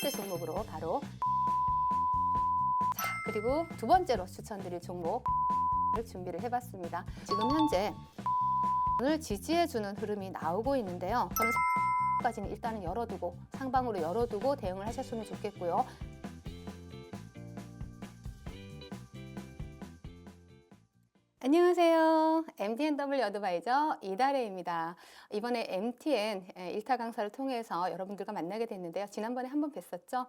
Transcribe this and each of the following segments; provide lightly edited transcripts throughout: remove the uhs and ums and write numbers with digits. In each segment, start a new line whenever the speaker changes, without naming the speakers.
번째 종목으로 바로 그리고 두 번째로 추천드릴 종목을 준비를 해봤습니다. 지금 현재 오늘 지지해주는 흐름이 나오고 있는데요. 저는 까지는 일단은 열어두고 상방으로 열어두고 대응을 하셨으면 좋겠고요. 안녕하세요. MTNW 어드바이저 이다래입니다. 이번에 MTN 1타 강사를 통해서 여러분들과 만나게 됐는데요. 지난번에 한번 뵀었죠.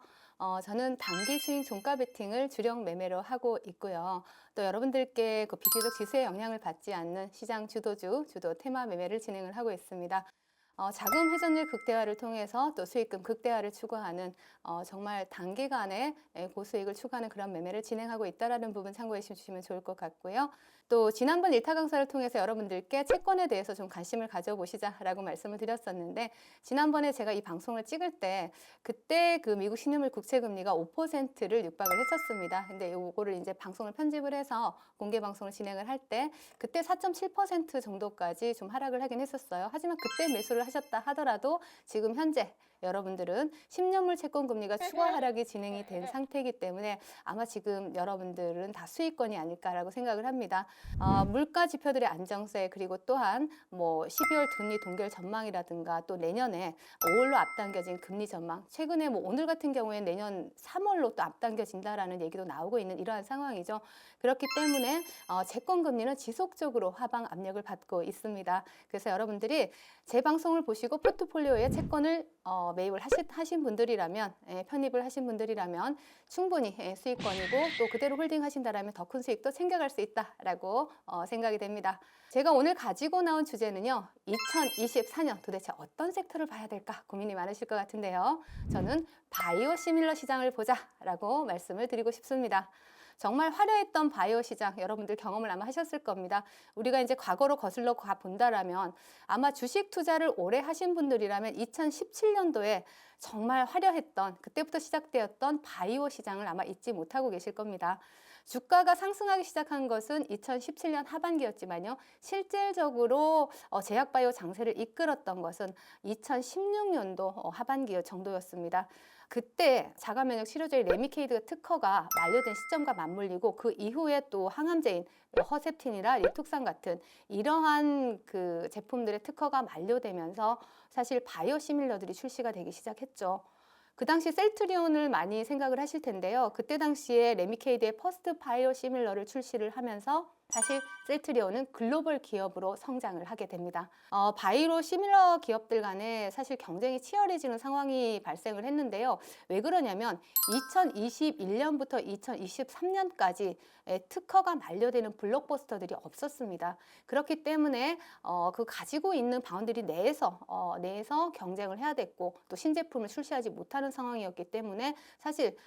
저는 단기 스윙 종가 베팅을 주력 매매로 하고 있고요. 또 여러분들께 그 비교적 지수의 영향을 받지 않는 시장 주도주, 주도 테마 매매를 진행을 하고 있습니다. 자금 회전율 극대화를 통해서 또 수익금 극대화를 추구하는 정말 단기간에 고수익을 추구하는 그런 매매를 진행하고 있다는 부분 참고해 주시면 좋을 것 같고요. 또 지난번 1타 강사를 통해서 여러분들께 채권에 대해서 좀 관심을 가져보시자라고 말씀을 드렸었는데, 지난번에 제가 이 방송을 찍을 때 그때 그 미국 신용물 국채 금리가 5%를 육박을 했었습니다. 근데 요거를 이제 방송을 편집을 해서 공개 방송을 진행을 할 때 그때 4.7% 정도까지 좀 하락을 하긴 했었어요. 하지만 그때 매수를 하셨다 하더라도 지금 현재 여러분들은 10년물 채권 금리가 추가 하락이 진행이 된 상태이기 때문에 아마 지금 여러분들은 다 수익권이 아닐까라고 생각을 합니다. 물가 지표들의 안정세, 그리고 또한 뭐 12월 금리 동결 전망이라든가 또 내년에 5월로 앞당겨진 금리 전망, 최근에 뭐 오늘 같은 경우에 내년 3월로 또 앞당겨진다라는 얘기도 나오고 있는 이러한 상황이죠. 그렇기 때문에 채권 금리는 지속적으로 하방 압력을 받고 있습니다. 그래서 여러분들이 제 방송을 보시고 포트폴리오에 채권을 매입을 하신 분들이라면, 편입을 하신 분들이라면 충분히 수익권이고 또 그대로 홀딩 하신다라면 더 큰 수익도 챙겨갈 수 있다라고 생각이 됩니다. 제가 오늘 가지고 나온 주제는요, 2024년 도대체 어떤 섹터를 봐야 될까 고민이 많으실 것 같은데요. 저는 바이오 시밀러 시장을 보자라고 말씀을 드리고 싶습니다. 정말 화려했던 바이오 시장, 여러분들 경험을 아마 하셨을 겁니다. 우리가 이제 과거로 거슬러 가 본다라면 아마 주식 투자를 오래 하신 분들이라면 2017년도에 정말 화려했던, 그때부터 시작되었던 바이오 시장을 아마 잊지 못하고 계실 겁니다. 주가가 상승하기 시작한 것은 2017년 하반기였지만요, 실질적으로 제약바이오 장세를 이끌었던 것은 2016년도 하반기 정도였습니다. 그때 자가면역 치료제의 레미케이드 특허가 만료된 시점과 맞물리고 그 이후에 또 항암제인 허셉틴이나 리툭산 같은 이러한 그 제품들의 특허가 만료되면서 사실 바이오 시밀러들이 출시가 되기 시작했죠. 그 당시 셀트리온을 많이 생각을 하실 텐데요. 그때 당시에 레미케이드의 퍼스트 바이오 시밀러를 출시를 하면서 사실 셀트리온은 글로벌 기업으로 성장을 하게 됩니다. 바이오 시밀러 기업들 간에 사실 경쟁이 치열해지는 상황이 발생을 했는데요. 왜 그러냐면 2021년부터 2023년까지 특허가 만료되는 블록버스터들이 없었습니다. 그렇기 때문에 그 가지고 있는 바운드리 내에서 경쟁을 해야 됐고, 또 신제품을 출시하지 못하는 상황이었기 때문에 사실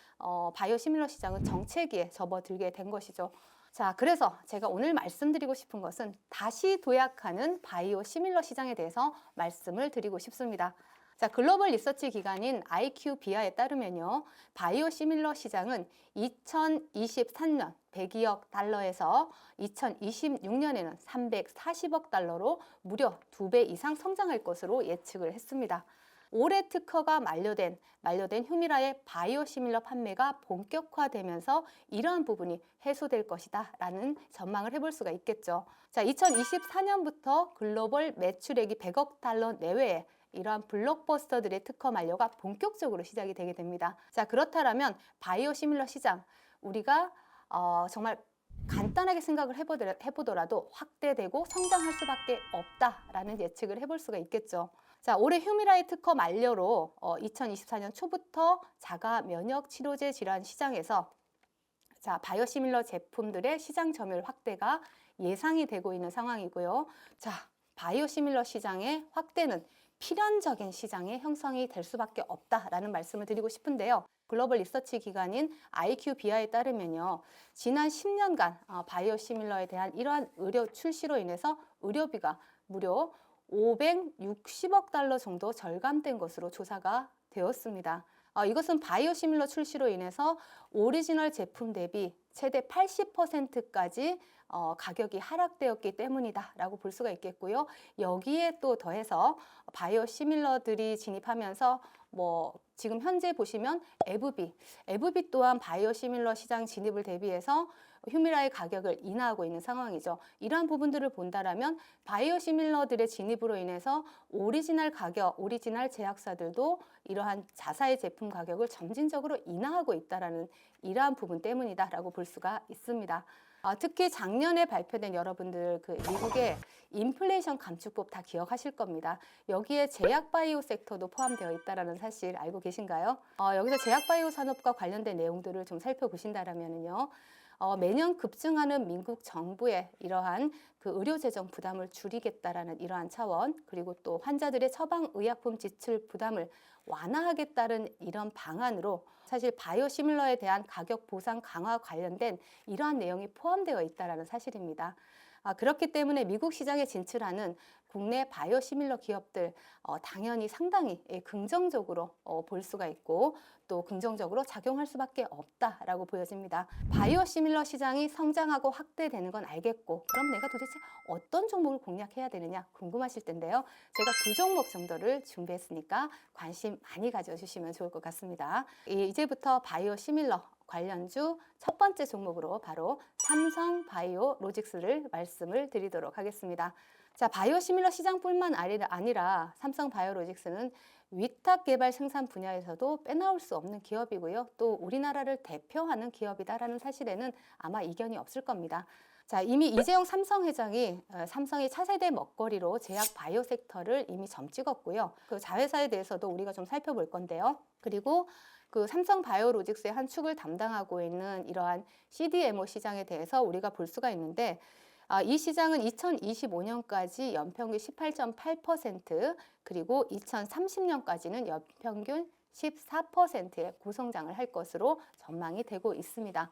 바이오 시밀러 시장은 정체기에 접어들게 된 것이죠. 자, 그래서 제가 오늘 말씀드리고 싶은 것은 다시 도약하는 바이오 시밀러 시장에 대해서 말씀을 드리고 싶습니다. 자, 글로벌 리서치 기관인 IQVIA에 따르면요, 바이오 시밀러 시장은 2023년 102억 달러에서 2026년에는 340억 달러로 무려 2배 이상 성장할 것으로 예측을 했습니다. 올해 특허가 만료된 휴미라의 바이오 시밀러 판매가 본격화되면서 이러한 부분이 해소될 것이다 라는 전망을 해볼 수가 있겠죠. 자, 2024년부터 글로벌 매출액이 100억 달러 내외에 이러한 블록버스터들의 특허 만료가 본격적으로 시작이 되게 됩니다. 자, 그렇다면 바이오 시밀러 시장, 우리가 정말 간단하게 생각을 해보더라도 확대되고 성장할 수밖에 없다라는 예측을 해볼 수가 있겠죠. 자, 올해 휴미라이 특허 만료로 2024년 초부터 자가 면역 치료제 질환 시장에서 바이오 시밀러 제품들의 시장 점유율 확대가 예상이 되고 있는 상황이고요. 자, 바이오 시밀러 시장의 확대는 필연적인 시장의 형성이 될 수밖에 없다라는 말씀을 드리고 싶은데요. 글로벌 리서치 기관인 IQVIA에 따르면요, 지난 10년간 바이오 시밀러에 대한 이러한 의료 출시로 인해서 의료비가 무려 560억 달러 정도 절감된 것으로 조사가 되었습니다. 이것은 바이오 시밀러 출시로 인해서 오리지널 제품 대비 최대 80%까지 가격이 하락되었기 때문이다 라고 볼 수가 있겠고요. 여기에 또 더해서 바이오 시밀러들이 진입하면서 뭐 지금 현재 보시면 에브비 또한 바이오시밀러 시장 진입을 대비해서 휴미라의 가격을 인하하고 있는 상황이죠. 이러한 부분들을 본다라면 바이오시밀러들의 진입으로 인해서 오리지널 가격, 오리지널 제약사들도 이러한 자사의 제품 가격을 점진적으로 인하하고 있다라는 이러한 부분 때문이다라고 볼 수가 있습니다. 특히 작년에 발표된 여러분들 그 미국의 인플레이션 감축법 다 기억하실 겁니다. 여기에 제약 바이오 섹터도 포함되어 있다는 사실 알고 계신가요? 여기서 제약 바이오 산업과 관련된 내용들을 좀 살펴보신다면요. 매년 급증하는 미국 정부의 이러한 그 의료 재정 부담을 줄이겠다라는 이러한 차원, 그리고 또 환자들의 처방 의약품 지출 부담을 완화하겠다는 이런 방안으로 사실 바이오시밀러에 대한 가격 보상 강화 관련된 이러한 내용이 포함되어 있다는 사실입니다. 그렇기 때문에 미국 시장에 진출하는 국내 바이오시밀러 기업들 당연히 상당히 긍정적으로 볼 수가 있고 또 긍정적으로 작용할 수밖에 없다라고 보여집니다. 바이오시밀러 시장이 성장하고 확대되는 건 알겠고 그럼 내가 도대체 어떤 종목을 공략해야 되느냐 궁금하실 텐데요. 제가 두 종목 정도를 준비했으니까 관심 많이 가져주시면 좋을 것 같습니다. 이제부터 바이오시밀러 관련주 첫 번째 종목으로 바로 삼성바이오로직스를 말씀을 드리도록 하겠습니다. 자, 바이오시밀러 시장뿐만 아니라 삼성바이오로직스는 위탁 개발 생산 분야에서도 빼놓을 수 없는 기업이고요. 또 우리나라를 대표하는 기업이다라는 사실에는 아마 이견이 없을 겁니다. 자, 이미 이재용 삼성 회장이 삼성의 차세대 먹거리로 제약 바이오 섹터를 이미 점 찍었고요. 그 자회사에 대해서도 우리가 좀 살펴볼 건데요. 그리고 그 삼성바이오로직스의 한 축을 담당하고 있는 이러한 CDMO 시장에 대해서 우리가 볼 수가 있는데 이 시장은 2025년까지 연평균 18.8% 그리고 2030년까지는 연평균 14%의 고성장을 할 것으로 전망이 되고 있습니다.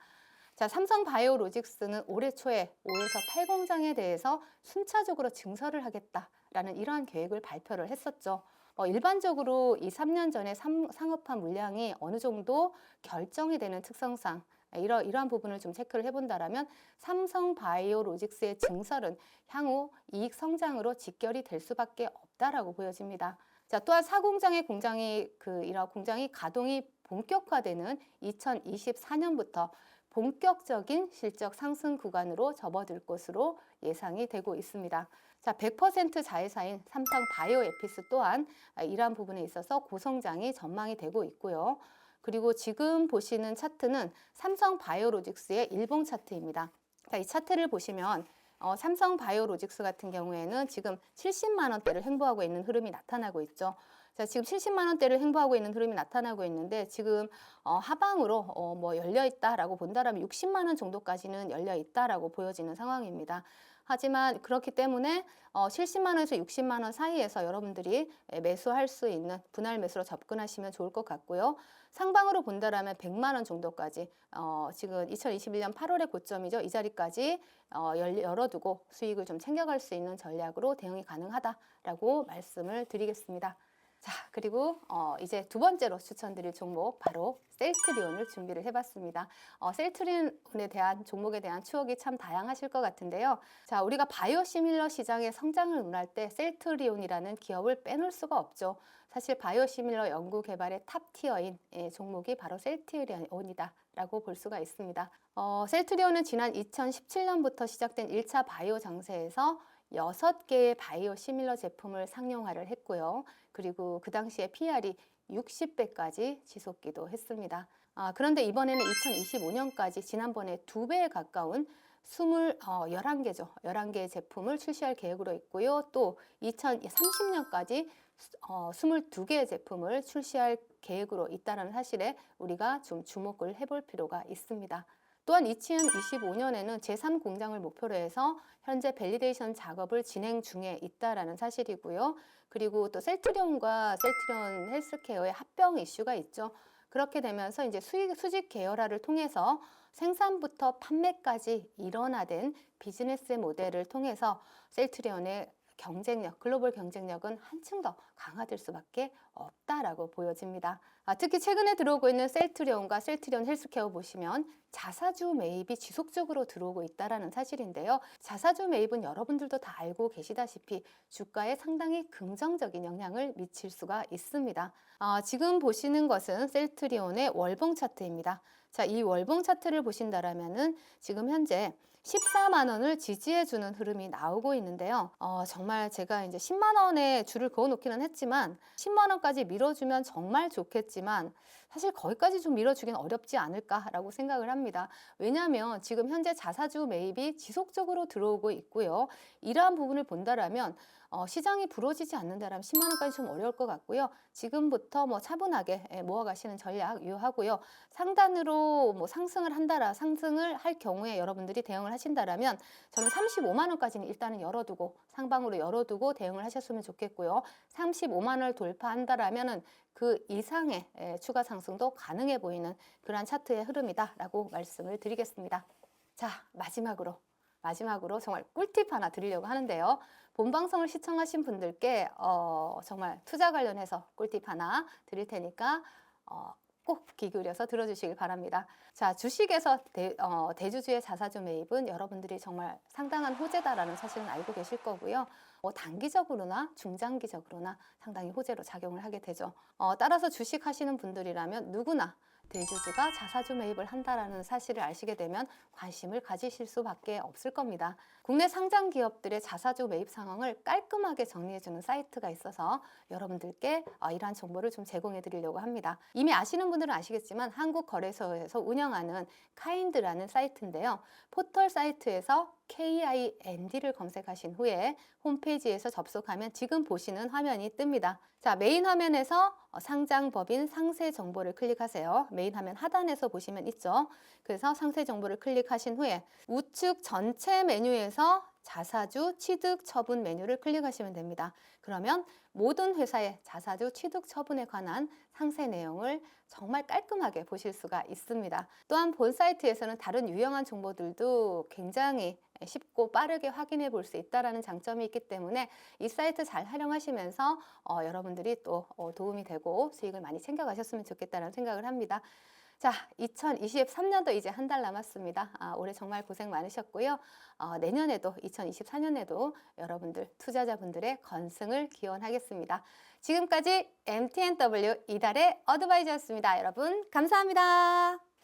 자, 삼성바이오로직스는 올해 초에 5에서 8공장에 대해서 순차적으로 증설을 하겠다라는 이러한 계획을 발표를 했었죠. 일반적으로 이 3년 전에 상업화 물량이 어느 정도 결정이 되는 특성상 이러한 부분을 좀 체크를 해본다라면 삼성바이오로직스의 증설은 향후 이익 성장으로 직결이 될 수밖에 없다라고 보여집니다. 자, 또한 4공장의 이러한 공장이 가동이 본격화되는 2024년부터 본격적인 실적 상승 구간으로 접어들 것으로 예상이 되고 있습니다. 자, 100% 자회사인 삼성바이오에피스 또한 이러한 부분에 있어서 고성장이 전망이 되고 있고요. 그리고 지금 보시는 차트는 삼성바이오로직스의 일봉 차트입니다. 자, 이 차트를 보시면 삼성바이오로직스 같은 경우에는 지금 70만 원대를 횡보하고 있는 흐름이 나타나고 있죠. 자, 지금 70만 원대를 횡보하고 있는 흐름이 나타나고 있는데 지금 하방으로 뭐 열려 있다라고 본다라면 60만 원 정도까지는 열려 있다라고 보여지는 상황입니다. 하지만 그렇기 때문에 70만 원에서 60만 원 사이에서 여러분들이 매수할 수 있는 분할 매수로 접근하시면 좋을 것 같고요. 상방으로 본다라면 100만 원 정도까지 지금 2021년 8월의 고점이죠. 이 자리까지 열어두고 수익을 좀 챙겨갈 수 있는 전략으로 대응이 가능하다라고 말씀을 드리겠습니다. 자, 그리고 이제 두 번째로 추천드릴 종목 바로 셀트리온을 준비를 해봤습니다. 셀트리온에 대한 종목에 대한 추억이 참 다양하실 것 같은데요. 자, 우리가 바이오시밀러 시장의 성장을 논할 때 셀트리온이라는 기업을 빼놓을 수가 없죠. 사실 바이오시밀러 연구 개발의 탑티어인 종목이 바로 셀트리온이다라고 볼 수가 있습니다. 셀트리온은 지난 2017년부터 시작된 1차 바이오 장세에서 6개의 바이오시밀러 제품을 상용화를 했고요. 그리고 그 당시에 PR이 60배까지 치솟기도 했습니다. 그런데 이번에는 2025년까지 지난번에 2배에 가까운 11개죠. 11개의 제품을 출시할 계획으로 있고요. 또 2030년까지 22개의 제품을 출시할 계획으로 있다는 사실에 우리가 좀 주목을 해볼 필요가 있습니다. 또한 2025년에는 제3공장을 목표로 해서 현재 밸리데이션 작업을 진행 중에 있다라는 사실이고요. 그리고 또 셀트리온과 셀트리온 헬스케어의 합병 이슈가 있죠. 그렇게 되면서 이제 수직 계열화를 통해서 생산부터 판매까지 일원화된 비즈니스 모델을 통해서 셀트리온의 경쟁력, 글로벌 경쟁력은 한층 더 강화될 수밖에 없다라고 보여집니다. 특히 최근에 들어오고 있는 셀트리온과 셀트리온 헬스케어 보시면 자사주 매입이 지속적으로 들어오고 있다는 사실인데요. 자사주 매입은 여러분들도 다 알고 계시다시피 주가에 상당히 긍정적인 영향을 미칠 수가 있습니다. 지금 보시는 것은 셀트리온의 월봉 차트입니다. 자, 이 월봉 차트를 보신다라면은 지금 현재 14만 원을 지지해주는 흐름이 나오고 있는데요. 정말 제가 이제 10만 원에 줄을 그어 놓기는 했지만 10만 원까지 밀어주면 정말 좋겠지만 사실 거기까지 좀 밀어주긴 어렵지 않을까라고 생각을 합니다. 왜냐하면 지금 현재 자사주 매입이 지속적으로 들어오고 있고요. 이러한 부분을 본다라면 시장이 부러지지 않는다라면 10만 원까지 좀 어려울 것 같고요. 지금부터 뭐 차분하게 모아가시는 전략 유효하고요. 상단으로 뭐 상승을 한다라 상승을 할 경우에 여러분들이 대응을 하신다라면 저는 35만 원까지는 일단은 열어두고 상방으로 열어두고 대응을 하셨으면 좋겠고요. 35만 원을 돌파한다라면은 그 이상의 추가 상승도 가능해 보이는 그러한 차트의 흐름이다라고 말씀을 드리겠습니다. 자, 마지막으로 정말 꿀팁 하나 드리려고 하는데요. 본 방송을 시청하신 분들께 정말 투자 관련해서 꿀팁 하나 드릴 테니까 꼭 귀 기울여서 들어주시길 바랍니다. 자, 주식에서 대주주의 자사주 매입은 여러분들이 정말 상당한 호재다라는 사실은 알고 계실 거고요. 단기적으로나 중장기적으로나 상당히 호재로 작용을 하게 되죠. 따라서 주식 하시는 분들이라면 누구나 대주주가 자사주 매입을 한다라는 사실을 아시게 되면 관심을 가지실 수밖에 없을 겁니다. 국내 상장 기업들의 자사주 매입 상황을 깔끔하게 정리해주는 사이트가 있어서 여러분들께 이러한 정보를 좀 제공해 드리려고 합니다. 이미 아시는 분들은 아시겠지만 한국거래소에서 운영하는 카인드라는 사이트인데요. 포털 사이트에서 KIND를 검색하신 후에 홈페이지에서 접속하면 지금 보시는 화면이 뜹니다. 자, 메인 화면에서 상장법인 상세 정보를 클릭하세요. 메인 화면 하단에서 보시면 있죠. 그래서 상세 정보를 클릭하신 후에 우측 전체 메뉴에서 자사주 취득 처분 메뉴를 클릭하시면 됩니다. 그러면 모든 회사의 자사주 취득 처분에 관한 상세 내용을 정말 깔끔하게 보실 수가 있습니다. 또한 본 사이트에서는 다른 유용한 정보들도 굉장히 쉽고 빠르게 확인해 볼 수 있다는 장점이 있기 때문에 이 사이트 잘 활용하시면서 여러분들이 또 도움이 되고 수익을 많이 챙겨가셨으면 좋겠다는 생각을 합니다. 자, 2023년도 이제 한 달 남았습니다. 올해 정말 고생 많으셨고요. 내년에도 2024년에도 여러분들 투자자분들의 건승을 기원하겠습니다. 지금까지 MTNW 이달의 어드바이저였습니다. 여러분 감사합니다.